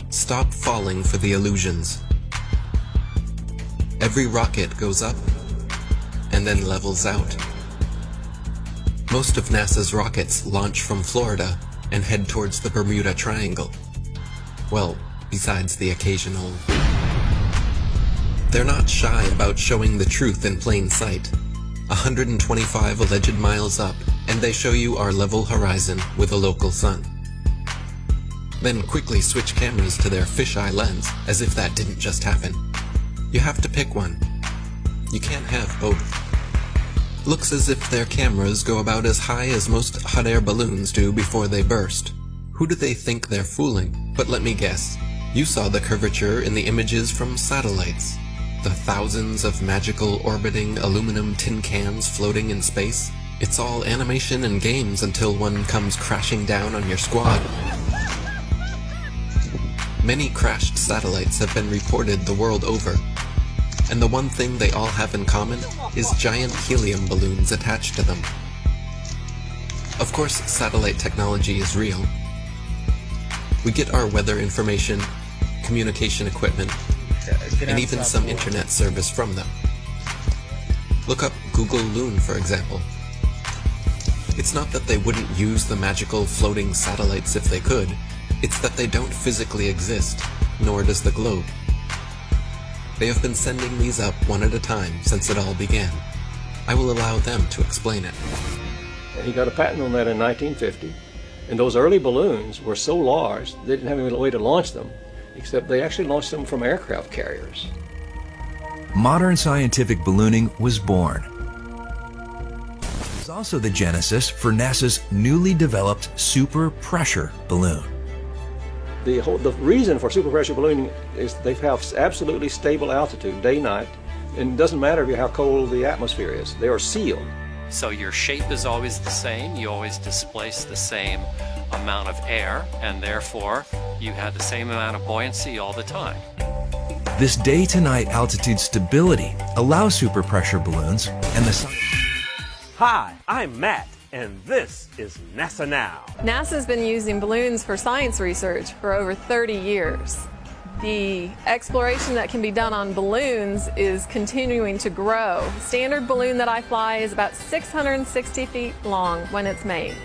Stop falling for the illusions. Every rocket goes up and then levels out. Most of NASA's rockets launch from Florida and head towards the Bermuda Triangle. Well, besides the occasional... They're not shy about showing the truth in plain sight. 125 alleged miles up, and they show you our level horizon with a local sun. Then quickly switch cameras to their fisheye lens, as if that didn't just happen. You have to pick one. You can't have both. Looks as if their cameras go about as high as most hot air balloons do before they burst. Who do they think they're fooling? But let me guess. You saw the curvature in the images from satellites. The thousands of magical orbiting aluminum tin cans floating in space. It's all animation and games until one comes crashing down on your squad. Many crashed satellites have been reported the world over, and the one thing they all have in common is giant helium balloons attached to them. Of course, satellite technology is real. We get our weather information, communication equipment, and even some internet service from them. Look up Google Loon, for example. It's not that they wouldn't use the magical floating satellites if they could, it's that they don't physically exist, nor does the globe. They have been sending these up one at a time since it all began. I will allow them to explain it. He got a patent on that in 1950, and those early balloons were so large they didn't have any way to launch them, except they actually launched them from aircraft carriers. Modern scientific ballooning was born. It was also the genesis for NASA's newly developed super pressure balloon. The reason for super pressure ballooning is they have absolutely stable altitude, day, night, and it doesn't matter how cold the atmosphere is. They are sealed. So your shape is always the same, you always displace the same amount of air, and therefore you have the same amount of buoyancy all the time. This day-to-night altitude stability allows super pressure balloons and the... Hi, I'm Matt, and this is NASA Now. NASA's been using balloons for science research for over 30 years. The exploration that can be done on balloons is continuing to grow. The standard balloon that I fly is about 660 feet long when it's made.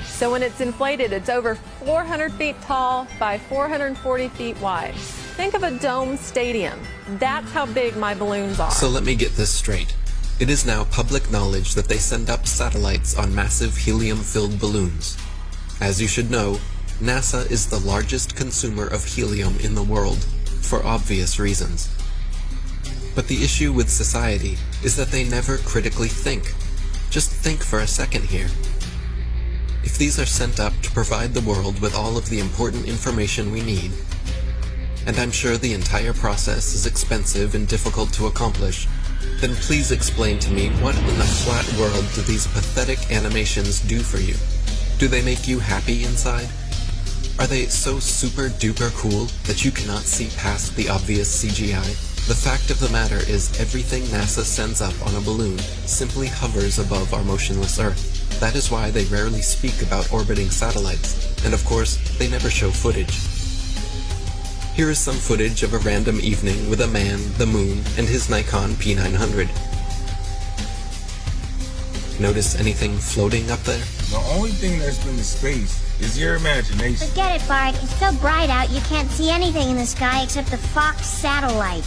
So when it's inflated, it's over 400 feet tall by 440 feet wide. Think of a dome stadium. That's how big my balloons are. So let me get this straight. It is now public knowledge that they send up satellites on massive helium-filled balloons. As you should know, NASA is the largest consumer of helium in the world, for obvious reasons. But the issue with society is that they never critically think. Just think for a second here. If these are sent up to provide the world with all of the important information we need, and I'm sure the entire process is expensive and difficult to accomplish, then please explain to me what in the flat world do these pathetic animations do for you? Do they make you happy inside? Are they so super duper cool that you cannot see past the obvious CGI? The fact of the matter is everything NASA sends up on a balloon simply hovers above our motionless Earth. That is why they rarely speak about orbiting satellites, and of course, they never show footage. Here is some footage of a random evening with a man, the moon, and his Nikon P900. Notice anything floating up there? The only thing that's been in space is your imagination. Forget it, Bart. It's so bright out you can't see anything in the sky except the Fox satellite.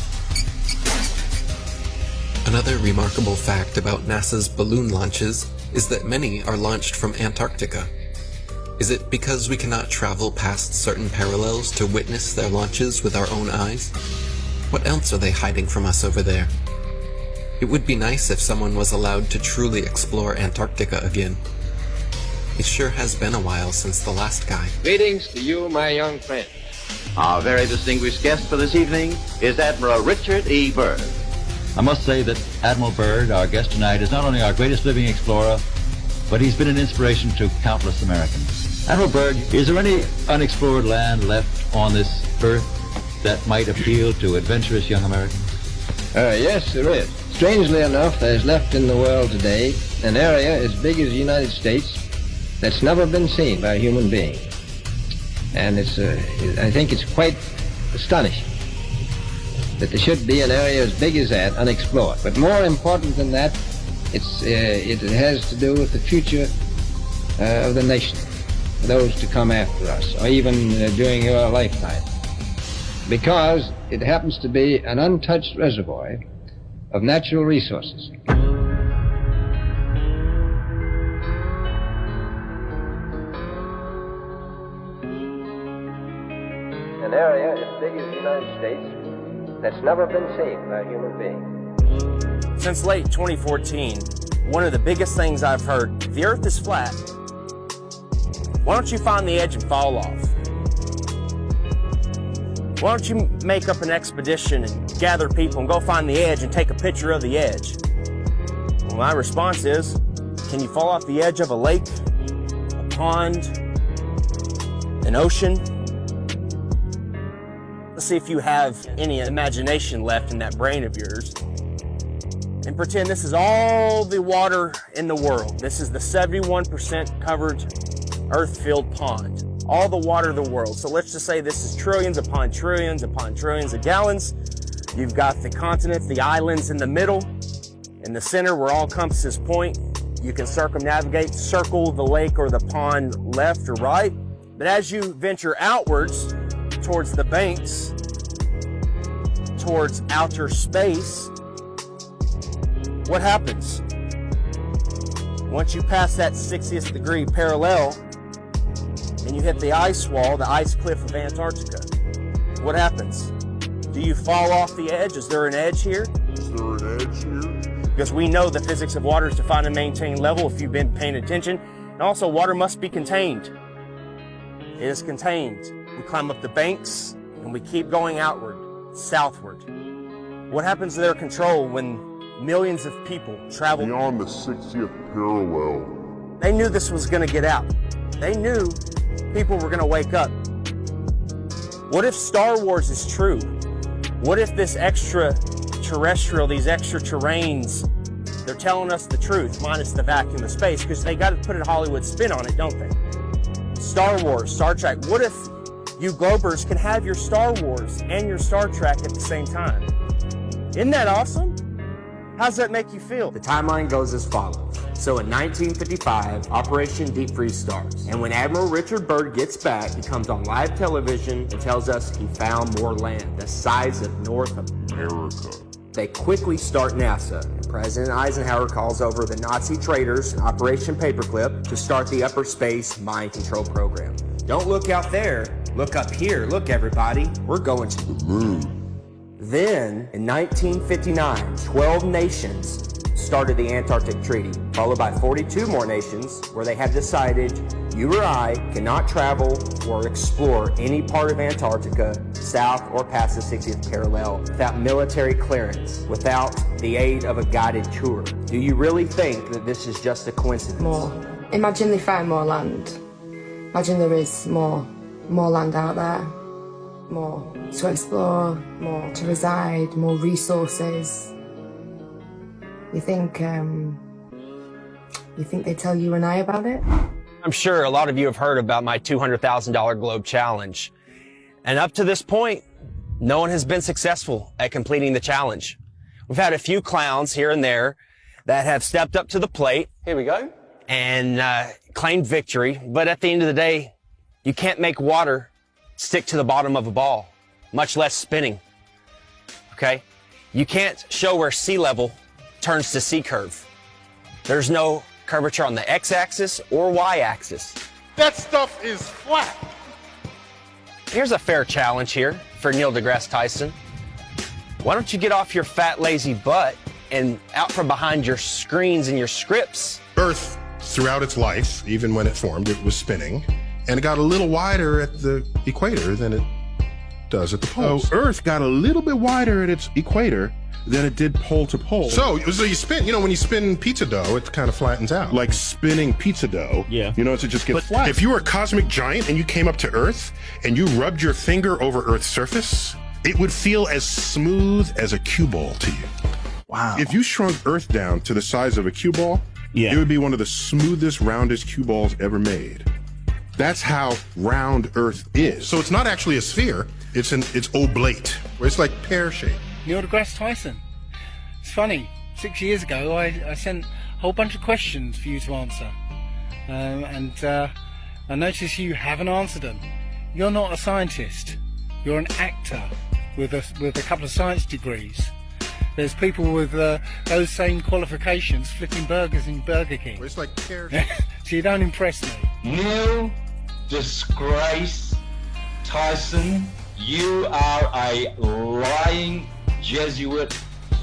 Another remarkable fact about NASA's balloon launches is that many are launched from Antarctica. Is it because we cannot travel past certain parallels to witness their launches with our own eyes? What else are they hiding from us over there? It would be nice if someone was allowed to truly explore Antarctica again. It sure has been a while since the last guy. Greetings to you, my young friend. Our very distinguished guest for this evening is Admiral Richard E. Byrd. I must say that Admiral Byrd, our guest tonight, is not only our greatest living explorer, but he's been an inspiration to countless Americans. Admiral Byrd, is there any unexplored land left on this earth that might appeal to adventurous young Americans? Yes, there is. Strangely enough, there's left in the world today an area as big as the United States that's never been seen by a human being. And I think it's quite astonishing that there should be an area as big as that unexplored. But more important than that, it has to do with the future of the nation, those to come after us, or even during your lifetime. Because it happens to be an untouched reservoir of natural resources. An area as big as the United States that's never been seen by a human being. Since late 2014, one of the biggest things I've heard, the Earth is flat. Why don't you find the edge and fall off? Why don't you make up an expedition and gather people and go find the edge and take a picture of the edge? Well, my response is, can you fall off the edge of a lake, a pond, an ocean? Let's see if you have any imagination left in that brain of yours. And pretend this is all the water in the world. This is the 71% covered earth-filled pond. All the water of the world. So let's just say this is trillions upon trillions upon trillions of gallons. You've got the continents, the islands in the middle. In the center where all compasses point, you can circumnavigate, circle the lake or the pond left or right. But as you venture outwards towards the banks, towards outer space, what happens? Once you pass that 60th degree parallel, and you hit the ice wall, the ice cliff of Antarctica, what happens? Do you fall off the edge? Is there an edge here? Is there an edge here? Because we know the physics of water is to find and maintain level if you've been paying attention. And also, water must be contained. It is contained. We climb up the banks, and we keep going outward, southward. What happens to their control when millions of people travel? Beyond the 60th parallel. They knew this was going to get out. They knew people were going to wake up. What if Star Wars is true? What if this extraterrestrial, these extra terrains, they're telling us the truth, minus the vacuum of space, because they got to put a Hollywood spin on it, don't they? Star Wars, Star Trek. What if you Globers can have your Star Wars and your Star Trek at the same time? Isn't that awesome? How does that make you feel? The timeline goes as follows. So in 1955, Operation Deep Freeze starts. And when Admiral Richard Byrd gets back, he comes on live television and tells us he found more land, the size of North America. They quickly start NASA. And President Eisenhower calls over the Nazi traitors, Operation Paperclip, to start the upper space mind control program. Don't look out there, look up here. Look, everybody, we're going to the moon. Then, in 1959, 12 nations started the Antarctic Treaty, followed by 42 more nations where they have decided you or I cannot travel or explore any part of Antarctica south or past the 60th parallel without military clearance, without the aid of a guided tour. Do you really think that this is just a coincidence? More. Imagine they find more land. Imagine there is more land out there. More to explore, more to reside, more resources. You think they tell you and I about it? I'm sure a lot of you have heard about my $200,000 globe challenge. And up to this point, no one has been successful at completing the challenge. We've had a few clowns here and there that have stepped up to the plate. Here we go. And claimed victory. But at the end of the day, you can't make water stick to the bottom of a ball, much less spinning. Okay? You can't show where sea level turns to sea curve. There's no curvature on the x-axis or y-axis. That stuff is flat. Here's a fair challenge here for Neil deGrasse Tyson. Why don't you get off your fat, lazy butt and out from behind your screens and your scripts? Earth, throughout its life, even when it formed, it was spinning, and it got a little wider at the equator than it does at the poles. Oh, Earth got a little bit wider at its equator than it did pole to pole. So you spin, when you spin pizza dough, it kind of flattens out. Like spinning pizza dough. Yeah. You know, to just get But flat. if you were a cosmic giant and you came up to Earth and you rubbed your finger over Earth's surface, it would feel as smooth as a cue ball to you. Wow. If you shrunk Earth down to the size of a cue ball, it would be one of the smoothest, roundest cue balls ever made. That's how round Earth is. So it's not actually a sphere, it's oblate, where it's like pear-shaped. Neil deGrasse Tyson. It's funny, 6 years ago I sent a whole bunch of questions for you to answer. And I notice you haven't answered them. You're not a scientist. You're an actor with a couple of science degrees. There's people with those same qualifications flipping burgers in Burger King. It's like pear. So you don't impress me. Neil Disgrace Tyson, you are a lying Jesuit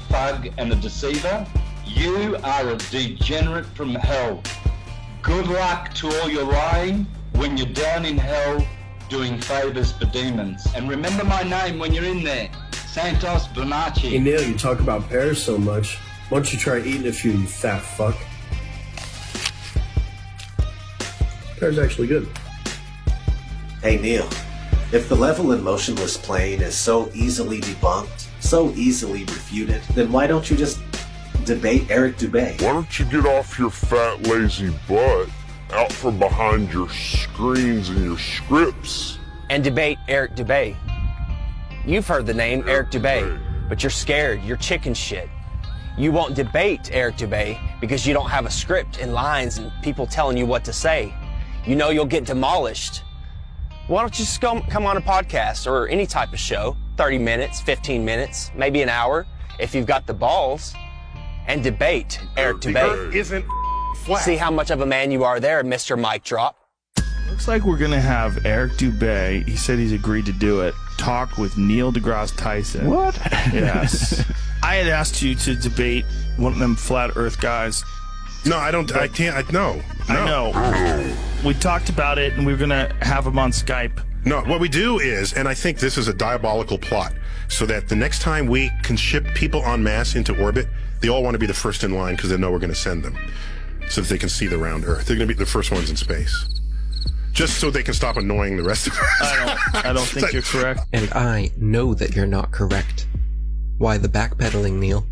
thug and a deceiver. You are a degenerate from hell. Good luck to all your lying when you're down in hell doing favors for demons. And remember my name when you're in there, Santos Bonacci. Hey Neil, you talk about pears so much. Why don't you try eating a few, you fat fuck? Pear's actually good. Hey Neil, if the level and motionless plane is so easily debunked, so easily refuted, then why don't you just debate Eric Dubay? Why don't you get off your fat, lazy butt, out from behind your screens and your scripts, And debate Eric Dubay. You've heard the name Eric Dubay, but you're scared. You're chicken shit. You won't debate Eric Dubay because you don't have a script and lines and people telling you what to say. You know you'll get demolished. Why don't you just come on a podcast or any type of show, 30 minutes, 15 minutes, maybe an hour, if you've got the balls, and debate Eric Dubay. Earth isn't flat. See how much of a man you are there, Mr. Mic Drop. Looks like we're gonna have Eric Dubay, he said he's agreed to do it, talk with Neil deGrasse Tyson. What? Yes. I had asked you to debate one of them flat earth guys. No, I don't, I can't, no. I know. We talked about it and we were gonna have him on Skype. No, what we do is, and I think this is a diabolical plot, so that the next time we can ship people en masse into orbit, they all want to be the first in line because they know we're going to send them, so that they can see the round Earth. They're going to be the first ones in space. Just so they can stop annoying the rest of us. I don't think you're correct. And I know that you're not correct. Why the backpedaling, Neil?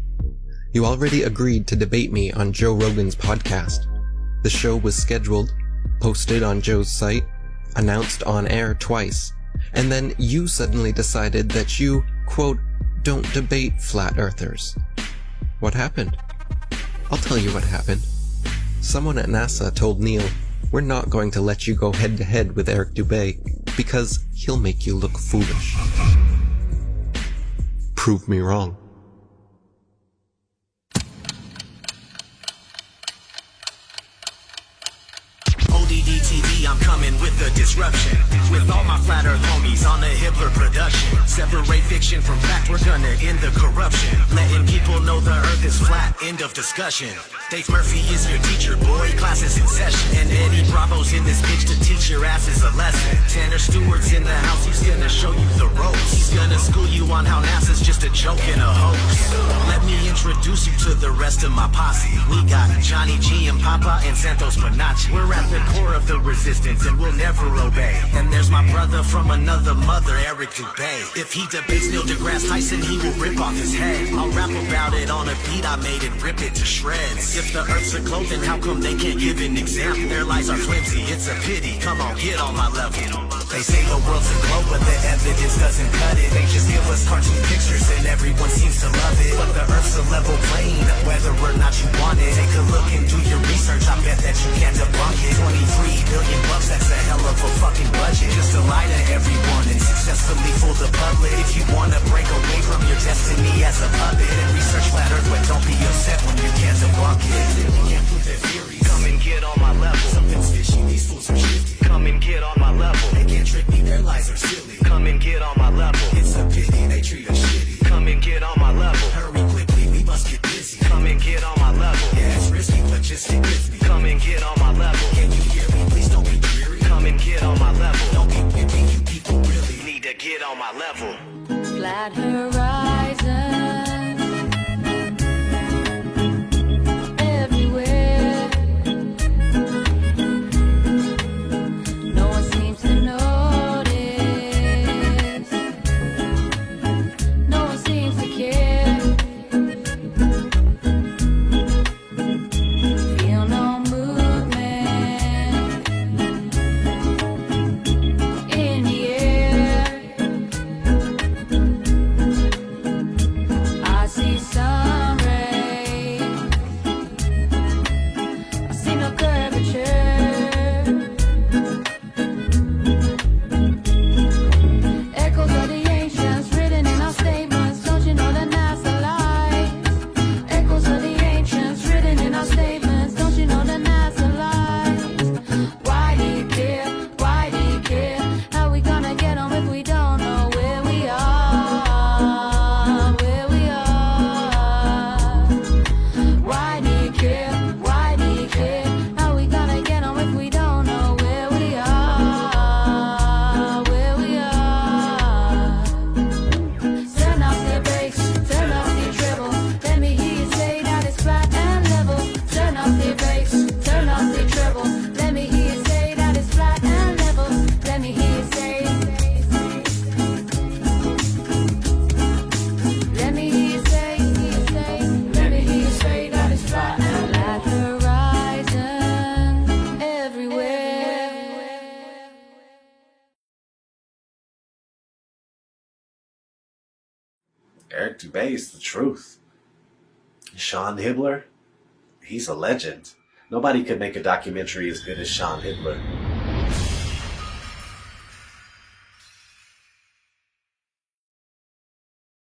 You already agreed to debate me on Joe Rogan's podcast. The show was scheduled, posted on Joe's site, announced on air twice, and then you suddenly decided that you, quote, don't debate flat earthers. What happened? I'll tell you what happened. Someone at NASA told Neil, we're not going to let you go head to head with Eric Dubay because he'll make you look foolish. Prove me wrong. ODD-TV, I'm coming with the disruption. With all my flat earth homies on the Hitler production. Separate fiction from fact, we're gonna end the corruption. Letting people know the earth is flat, end of discussion. Dave Murphy is your teacher, boy, class is in session. And Eddie Bravo's in this bitch to teach your asses a lesson. Tanner Stewart's in the house, he's gonna show you the ropes. He's gonna school you on how NASA's just a joke and a hoax. Let me introduce you to the rest of my posse. We got Johnny G and Papa and Santos Bonacci. We're at the core of the resistance and we'll never obey. And there's my brother from another mother, Eric Dubay. If he debates Neil deGrasse Tyson, he will rip off his head. I'll rap about it on a beat I made and rip it to shreds. If the earth's a globe, then how come they can't give an example? Their lies are flimsy, it's a pity. Come on, get on my level. They say the world's a globe, but the evidence doesn't cut it. They just give us cartoon pictures and everyone seems to love it. But the earth's a level plane, whether or not you want it. Take a look and do your research, I bet that you can't debunk it. 23 billion bucks, that's a hell of a fucking budget. Just to lie to everyone and successfully fool the public. If you wanna break away from your destiny as a puppet, and research flat earth, but don't be upset when you can't debunk it. They can't prove their theories. Come and get on my level. Something's fishy, these fools are shifty. Come and get on my level. They can't trick me, their lies are silly. Come and get on my level. It's a pity, they treat us shitty. Come and get on my Flat horizon everywhere. No one seems to notice. No one seems to care. Feel no movement in the air. I see sun rays. I see no curvature. Echoes of the ancients written in our statements. Don't you know that NASA lies? Echoes of the ancients written in our statements. Don't you know that NASA lies? Why do you care? Why do you care? How we gonna get home if we don't know where we are? Where we are? Why do you care? Why do you care? How we gonna get home if we don't know where we are? Where we are? Turn off the brakes, turn off the treble. Let me hear you say that it's flat and level. Turn off the brakes, turn off the treble. Let me hear you say that it's flat and level. Let me hear you say. Let me hear you say, let me hear you say that it's flat and flat horizon everywhere. Eric Dubay is the truth. Sean Hibbler, he's a legend. Nobody could make a documentary as good as Sean Hibbler.